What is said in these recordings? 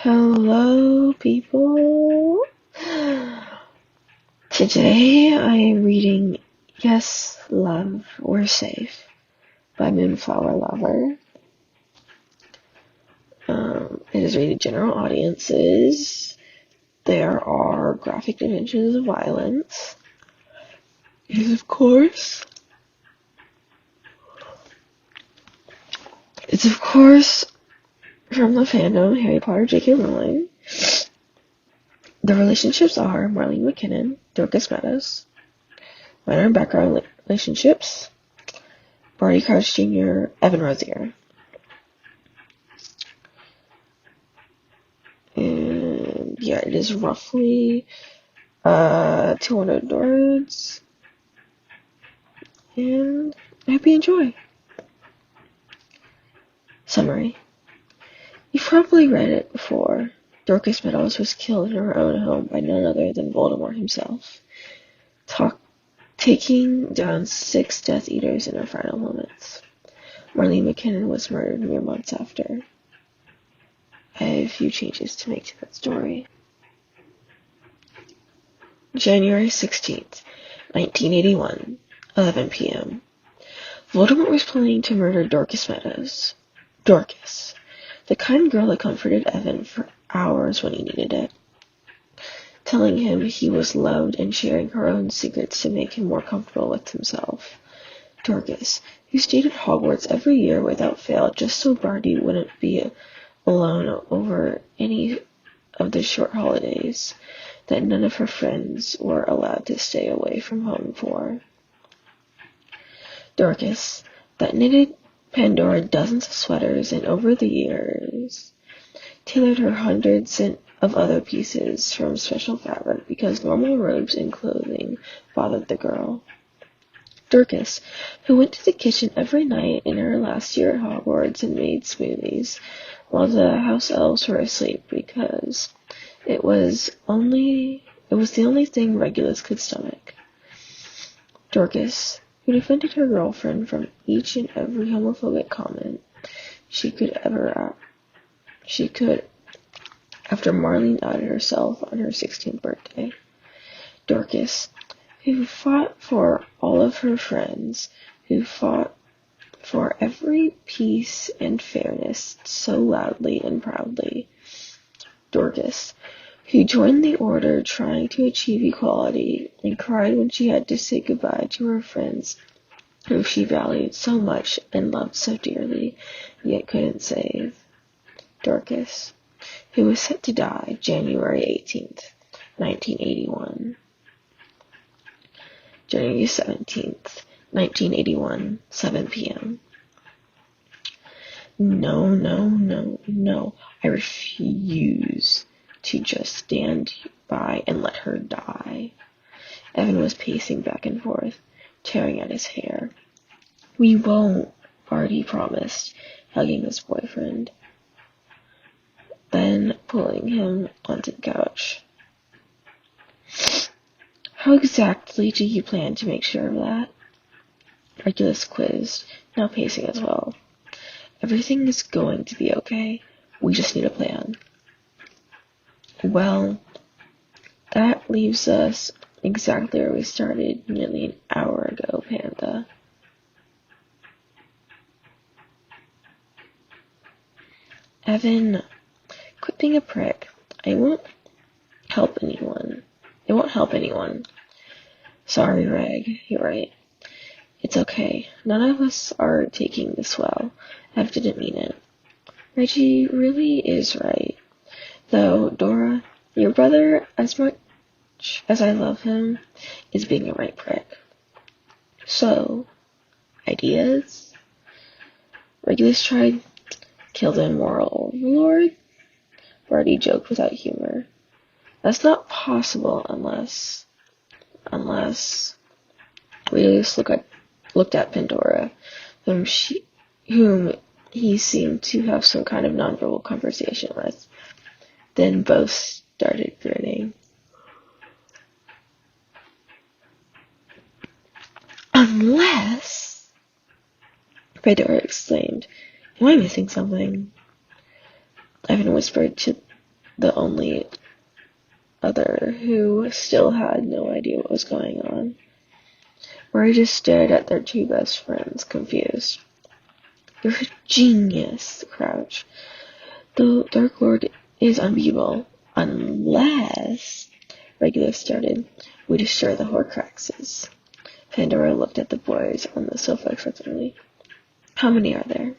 Hello, people. Today I am reading Yes, Love, We're Safe by Moonflower Lover. It is rated general audiences. There are graphic depictions of violence. It is, of course, from the fandom Harry Potter J.K. Rowling. The relationships are Marlene McKinnon, Dorcas Meadows. Minor and background relationships, Barty Crouch Jr., Evan Rosier. And yeah, it is roughly 200 words. And I hope you enjoy. Summary. You've probably read it before. Dorcas Meadows was killed in her own home by none other than Voldemort himself, taking down 6 Death Eaters in her final moments. Marlene McKinnon was murdered mere months after. I have a few changes to make to that story. January 16th, 1981, 11 p.m. Voldemort was planning to murder Dorcas Meadows. Dorcas, the kind girl that comforted Evan for hours when he needed it, telling him he was loved and sharing her own secrets to make him more comfortable with himself. Dorcas, who stayed at Hogwarts every year without fail just so Barty wouldn't be alone over any of the short holidays that none of her friends were allowed to stay away from home for. Dorcas, that knitted Pandora dozens of sweaters and over the years tailored her hundreds of other pieces from special fabric because normal robes and clothing bothered the girl. Dorcas, who went to the kitchen every night in her last year at Hogwarts and made smoothies while the house elves were asleep because it was the only thing Regulus could stomach. Dorcas, who defended her girlfriend from each and every homophobic comment she could after Marlene outed herself on her 16th birthday. Dorcas, who fought for all of her friends, who fought for every peace and fairness so loudly and proudly. Dorcas, who joined the order trying to achieve equality and cried when she had to say goodbye to her friends whom she valued so much and loved so dearly, yet couldn't save. Dorcas, who was set to die January 18th, 1981. January 17th, 1981, 7 p.m. No. I refuse to just stand by and let her die. Evan was pacing back and forth, tearing at his hair. We won't, Barty promised, hugging his boyfriend, then pulling him onto the couch. How exactly do you plan to make sure of that? Regulus quizzed, now pacing as well. Everything is going to be okay. We just need a plan. Well, that leaves us exactly where we started nearly an hour ago, Panda. Evan, quit being a prick. It won't help anyone. Sorry, Reg, you're right. It's okay. None of us are taking this well. Ev didn't mean it. Reggie really is right. Though, Dora, your brother, as much as I love him, is being a right prick. So, ideas? Regulus tried kill the immoral overlord? Barty joked without humor. That's not possible unless Regulus looked at Pandora, whom he seemed to have some kind of nonverbal conversation with. Then both started grinning. Unless, Pandora exclaimed, am I missing something? Evan whispered to the only other who still had no idea what was going on. Rory just stared at their two best friends, confused. "You're a genius, Crouch. The Dark Lord is unbeatable. Unless," Regulus started, "we destroy the Horcruxes." Pandora looked at the boys on the sofa expectantly. "How many are there?"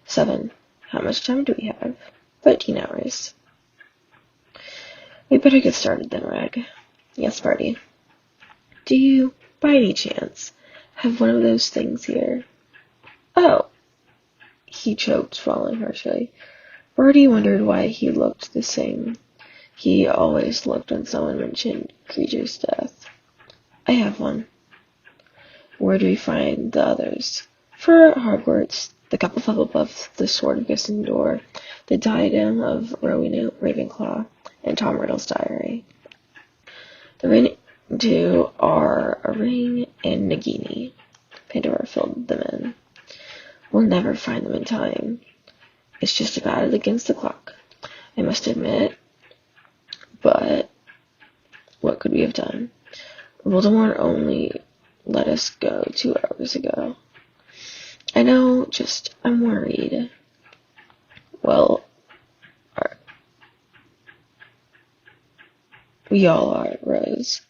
"7. How much time do we have?" 13 hours. "We better get started then, Rag." "Yes, Party." "Do you, by any chance, have one of those things here?" "Oh," he choked, swallowing harshly. Barty wondered why he looked the same he always looked when someone mentioned Creature's death. "I have one." "Where do we find the others?" "For Hogwarts, the cup of above the Sword of Gryffindor, the diadem of Rowena Ravenclaw, and Tom Riddle's diary." "The remaining 2 are a ring and Nagini." Pandora filled them in. "We'll never find them in time. It's just a battle against the clock, I must admit. But what could we have done? Voldemort only let us go 2 hours ago." "I know, I'm worried." "Well, we all are, Rose.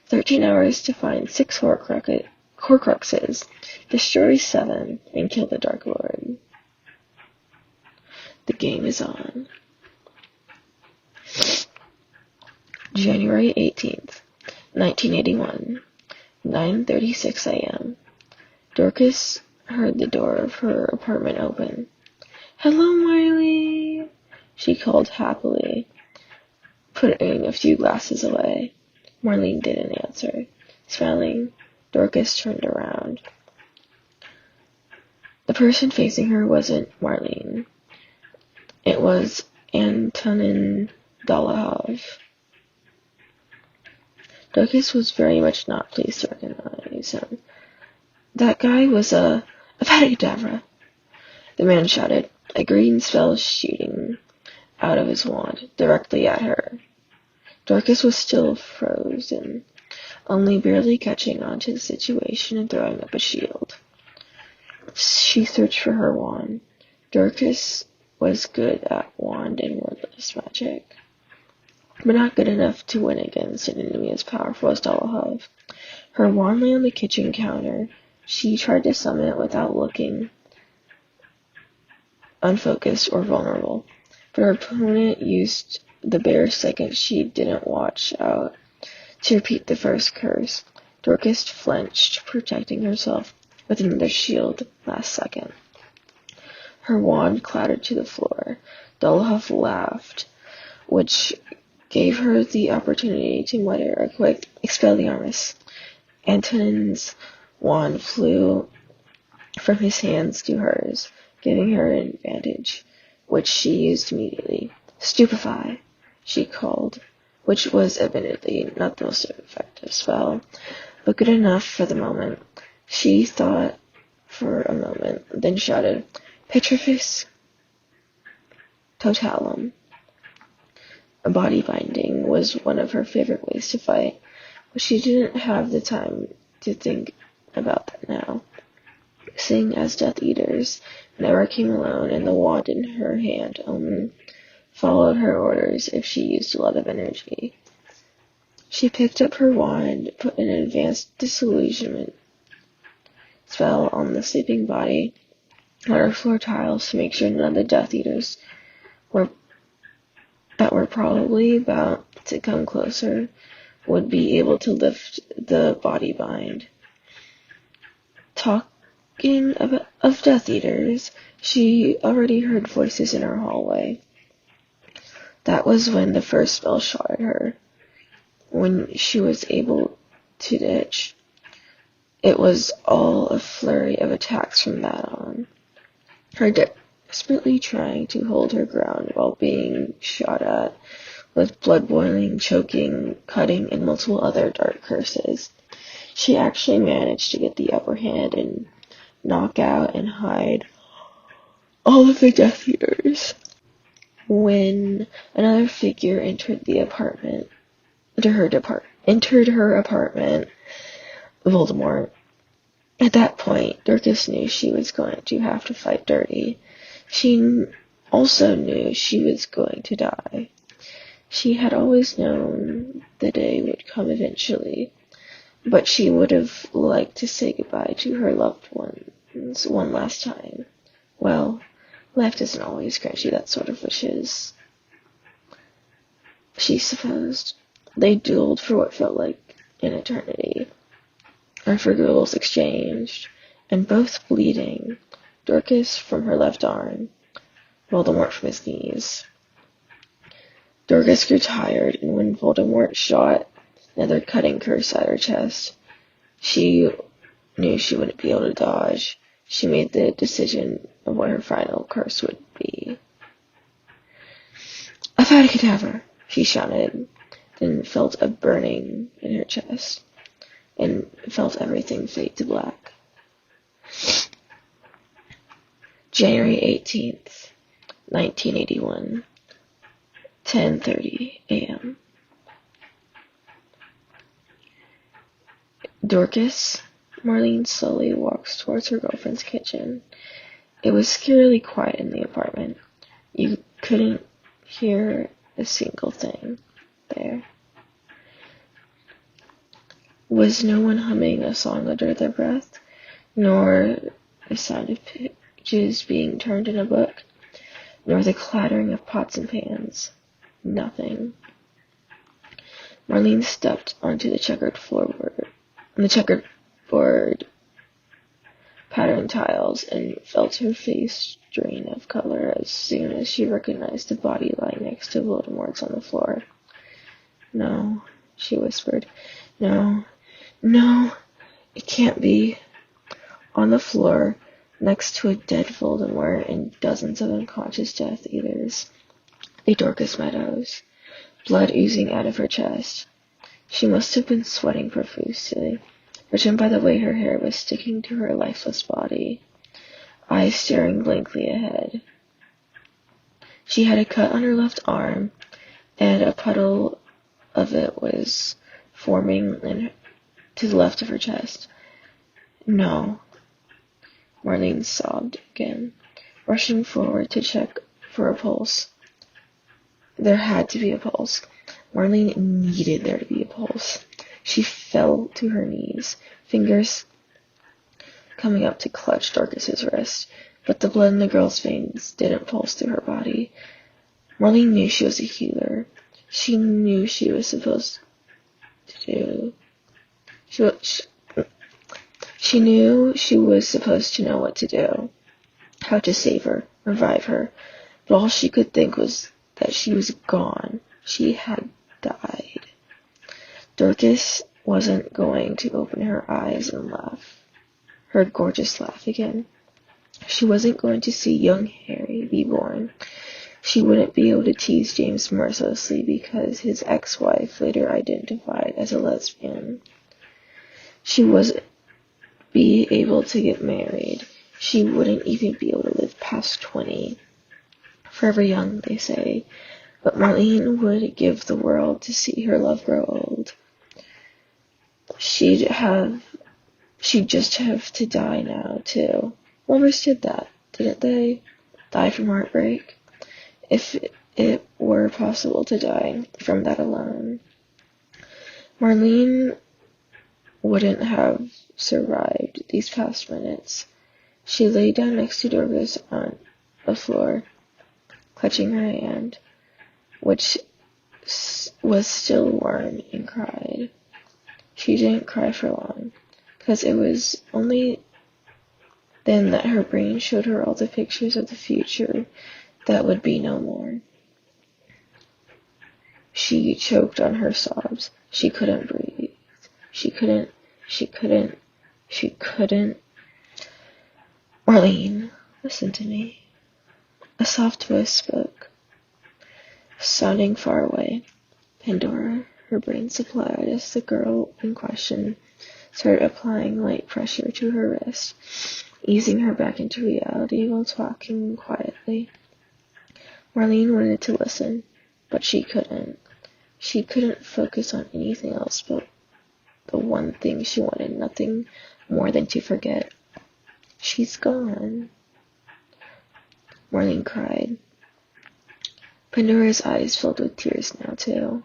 13 hours to find 6 Horcruxes, destroy 7, and kill the Dark Lord. The game is on." January 18th, 1981, 9:36 a.m. Dorcas heard the door of her apartment open. "Hello, Miley," she called happily, putting a few glasses away. Marlene didn't answer. Smiling, Dorcas turned around. The person facing her wasn't Marlene. It was Antonin Dolohov. Dorcas was very much not pleased to recognize him. "That guy was a Abracadabra," the man shouted, a green spell shooting out of his wand directly at her. Dorcas was still frozen, only barely catching on to the situation and throwing up a shield. She searched for her wand. Dorcas was good at wand and wordless magic, but not good enough to win against an enemy as powerful as Dolohov. Her wand lay on the kitchen counter. She tried to summon it without looking unfocused or vulnerable, but her opponent used the bare second she didn't watch out to repeat the first curse. Dorcas flinched, protecting herself with another shield last second. Her wand clattered to the floor. Dolohov laughed, which gave her the opportunity to mutter a quick Expelliarmus. Antonin's wand flew from his hands to hers, giving her an advantage, which she used immediately. "Stupefy," she called, which was admittedly not the most effective spell, but good enough for the moment. She thought for a moment, then shouted, "Petrifex Totalum." A body binding was one of her favorite ways to fight, but she didn't have the time to think about that now. Seeing as Death Eaters never came alone, and the wand in her hand only followed her orders if she used a lot of energy. She picked up her wand, put an advanced disillusionment spell on the sleeping body on her floor tiles to make sure none of the Death Eaters that were probably about to come closer would be able to lift the body bind. Talking of Death Eaters, she already heard voices in her hallway. That was when the first spell shot at her. When she was able to ditch, it was all a flurry of attacks from that on. Her desperately trying to hold her ground while being shot at, with blood boiling, choking, cutting, and multiple other dark curses. She actually managed to get the upper hand and knock out and hide all of the Death Eaters. when another figure entered her apartment, Voldemort. At that point, Dorcas knew she was going to have to fight Dirty. She also knew she was going to die. She had always known the day would come eventually, but she would have liked to say goodbye to her loved ones one last time. Well, life doesn't always grant you that sort of wishes, she supposed. They dueled for what felt like an eternity. Unforgivables exchanged, and both bleeding, Dorcas from her left arm, Voldemort from his knees. Dorcas grew tired, and when Voldemort shot another cutting curse at her chest, she knew she wouldn't be able to dodge. She made the decision of what her final curse would be. "A fat cadaver!" she shouted, then felt a burning in her chest, and felt everything fade to black. January 18th, 1981, 10:30 a.m. Dorcas, Marlene slowly walks towards her girlfriend's kitchen. It was scarily quiet in the apartment. You couldn't hear a single thing there. Was no one humming a song under their breath, nor the sound of pages being turned in a book, nor the clattering of pots and pans. Nothing. Marlene stepped onto the checkerboard patterned tiles and felt her face drain of color as soon as she recognized the body lying next to Voldemort's on the floor. "No," she whispered. No, it can't be." On the floor, next to a dead Voldemort and dozens of unconscious Death Eaters, lay Dorcas Meadows, blood oozing out of her chest. She must have been sweating profusely, judging by the way her hair was sticking to her lifeless body, eyes staring blankly ahead. She had a cut on her left arm, and a puddle of it was forming to the left of her chest. "No," Marlene sobbed again, rushing forward to check for a pulse. There had to be a pulse. Marlene needed there to be a pulse. She fell to her knees, fingers coming up to clutch Dorcas's wrist, but the blood in the girl's veins didn't pulse through her body. Marlene knew she was a healer. She knew she was supposed to She knew she was supposed to know what to do, how to save her, revive her, but all she could think was that she was gone. She had died. Dorcas wasn't going to open her eyes and laugh, her gorgeous laugh again. She wasn't going to see young Harry be born. She wouldn't be able to tease James mercilessly because his ex-wife later identified as a lesbian. She wasn't be able to get married. She wouldn't even be able to live past 20. Forever young, they say, but Marlene would give the world to see her love grow old. She'd just have to die now, too. Lovers did that, didn't they? Die from heartbreak. If it were possible to die from that alone. Marlene wouldn't have survived these past minutes. She lay down next to Dorcas on the floor, clutching her hand, which was still warm, and cried. She didn't cry for long, because it was only then that her brain showed her all the pictures of the future that would be no more. She choked on her sobs. She couldn't breathe. She couldn't. "Marlene, listen to me." A soft voice spoke, sounding far away. Pandora, her brain supplied as the girl in question started applying light pressure to her wrist, easing her back into reality while talking quietly. Marlene wanted to listen, but she couldn't. She couldn't focus on anything else but the one thing she wanted nothing more than to forget. She's gone. Marlene cried. Pandora's eyes filled with tears now, too.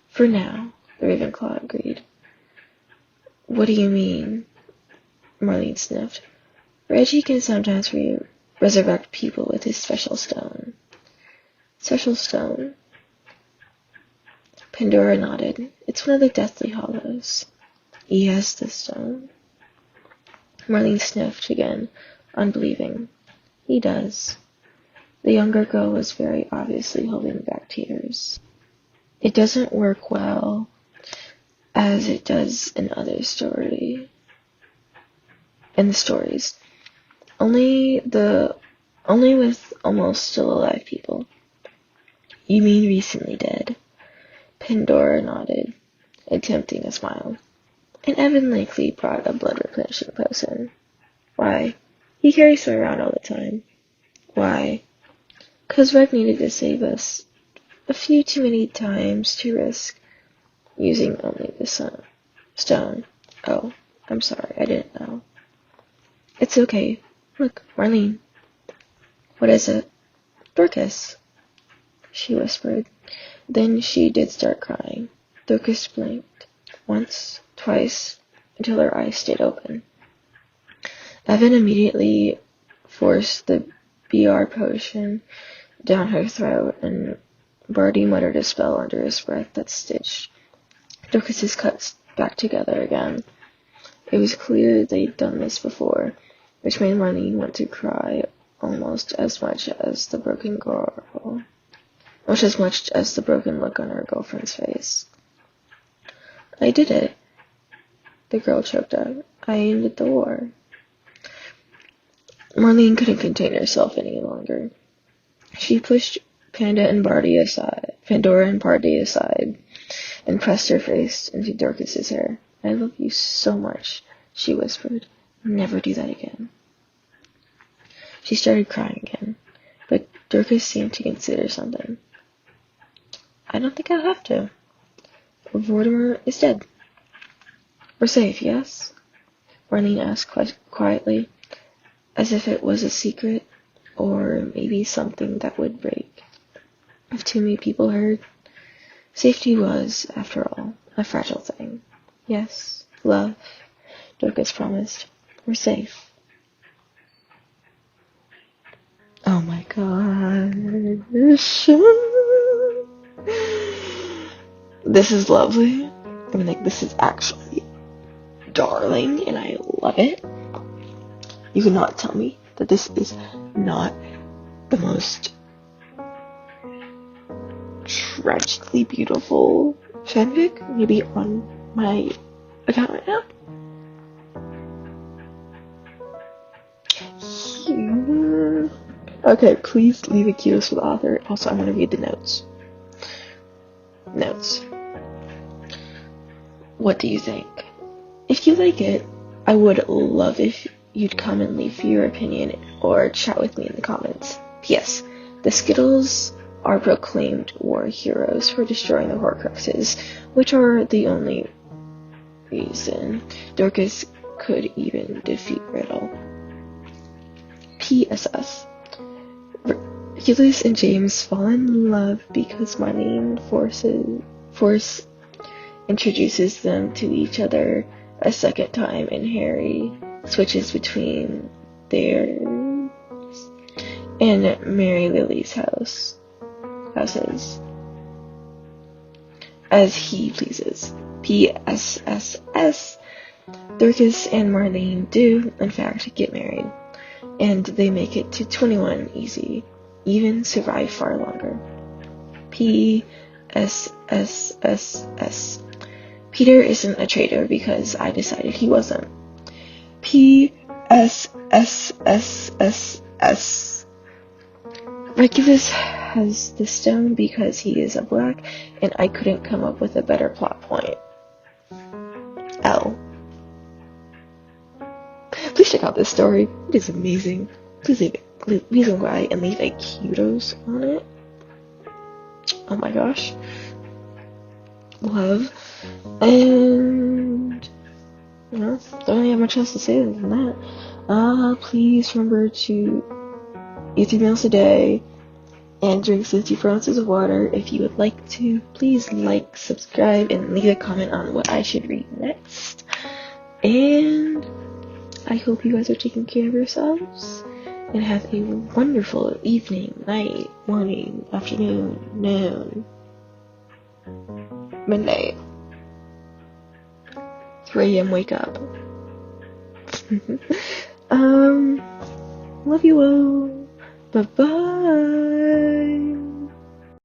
For now, the Ravenclaw agreed. What do you mean? Marlene sniffed. Reggie can sometimes resurrect people with his special stone. Special stone? Pandora nodded. It's one of the Deathly Hallows. He has the stone? Marlene sniffed again, unbelieving. He does. The younger girl was very obviously holding back tears. It doesn't work well, as it does in the stories. Only with almost still alive people. You mean recently dead? Pandora nodded, attempting a smile. And Evan Lakely brought a blood replenishing potion. Why? He carries them around all the time. Why? 'Cause Reg needed to save us a few too many times to risk using only the stone. Oh, I'm sorry, I didn't know. It's okay. Look, Marlene. What is it? Dorcas, she whispered. Then she did start crying. Dorcas blinked. Once, twice, until her eyes stayed open. Evan immediately forced the BR potion down her throat, and Barty muttered a spell under his breath that stitched Dorcas's cuts back together again. It was clear they'd done this before, which made Marlene want to cry almost as much as the broken look on her girlfriend's face. I did it, the girl choked up. I ended the war. Marlene couldn't contain herself any longer. She pushed Pandora and Barty aside, and pressed her face into Dorcas's hair. I love you so much, she whispered. Never do that again. She started crying again, but Dorcas seemed to consider something. I don't think I'll have to. Voldemort is dead. We're safe, yes? Marlene asked quietly, as if it was a secret, or maybe something that would break if too many people heard. Safety was, after all, a fragile thing. Yes, love, Dorcas promised. We're safe. Oh my gosh. This is lovely. I mean, like, this is actually darling, and I love it. You cannot tell me that this is not the most tragically beautiful fanfic maybe on my account right now. Okay, please leave a kudos for the author. Also, I'm going to read the notes. What do you think? If you like it, I would love if you'd come and leave your opinion or chat with me in the comments. P.S. The Skittles are proclaimed war heroes for destroying the Horcruxes, which are the only reason Dorcas could even defeat Riddle. P.S.S. Ulysses and James fall in love because Marlene introduces them to each other a second time, and Harry switches between theirs and Mary Lily's houses as he pleases. P.S.S.S. Dorcas and Marlene do, in fact, get married, and they make it to 21 easy, even survive far longer. P.S.S.S.S. Peter isn't a traitor because I decided he wasn't. P.S.S.S.S. Regulus has the stone because he is a black, and I couldn't come up with a better plot point. L. Please check out this story. It is amazing. Please subscribe and leave a kudos on it. oh my gosh, love. And don't really have much else to say than that. Please remember to eat 3 meals a day and drink 54 ounces of water. If you would like to, please like, subscribe, and leave a comment on what I should read next. And I hope you guys are taking care of yourselves and have a wonderful evening, night, morning, afternoon, noon, midnight, 3 a.m. wake up. Love you all. Bye-bye.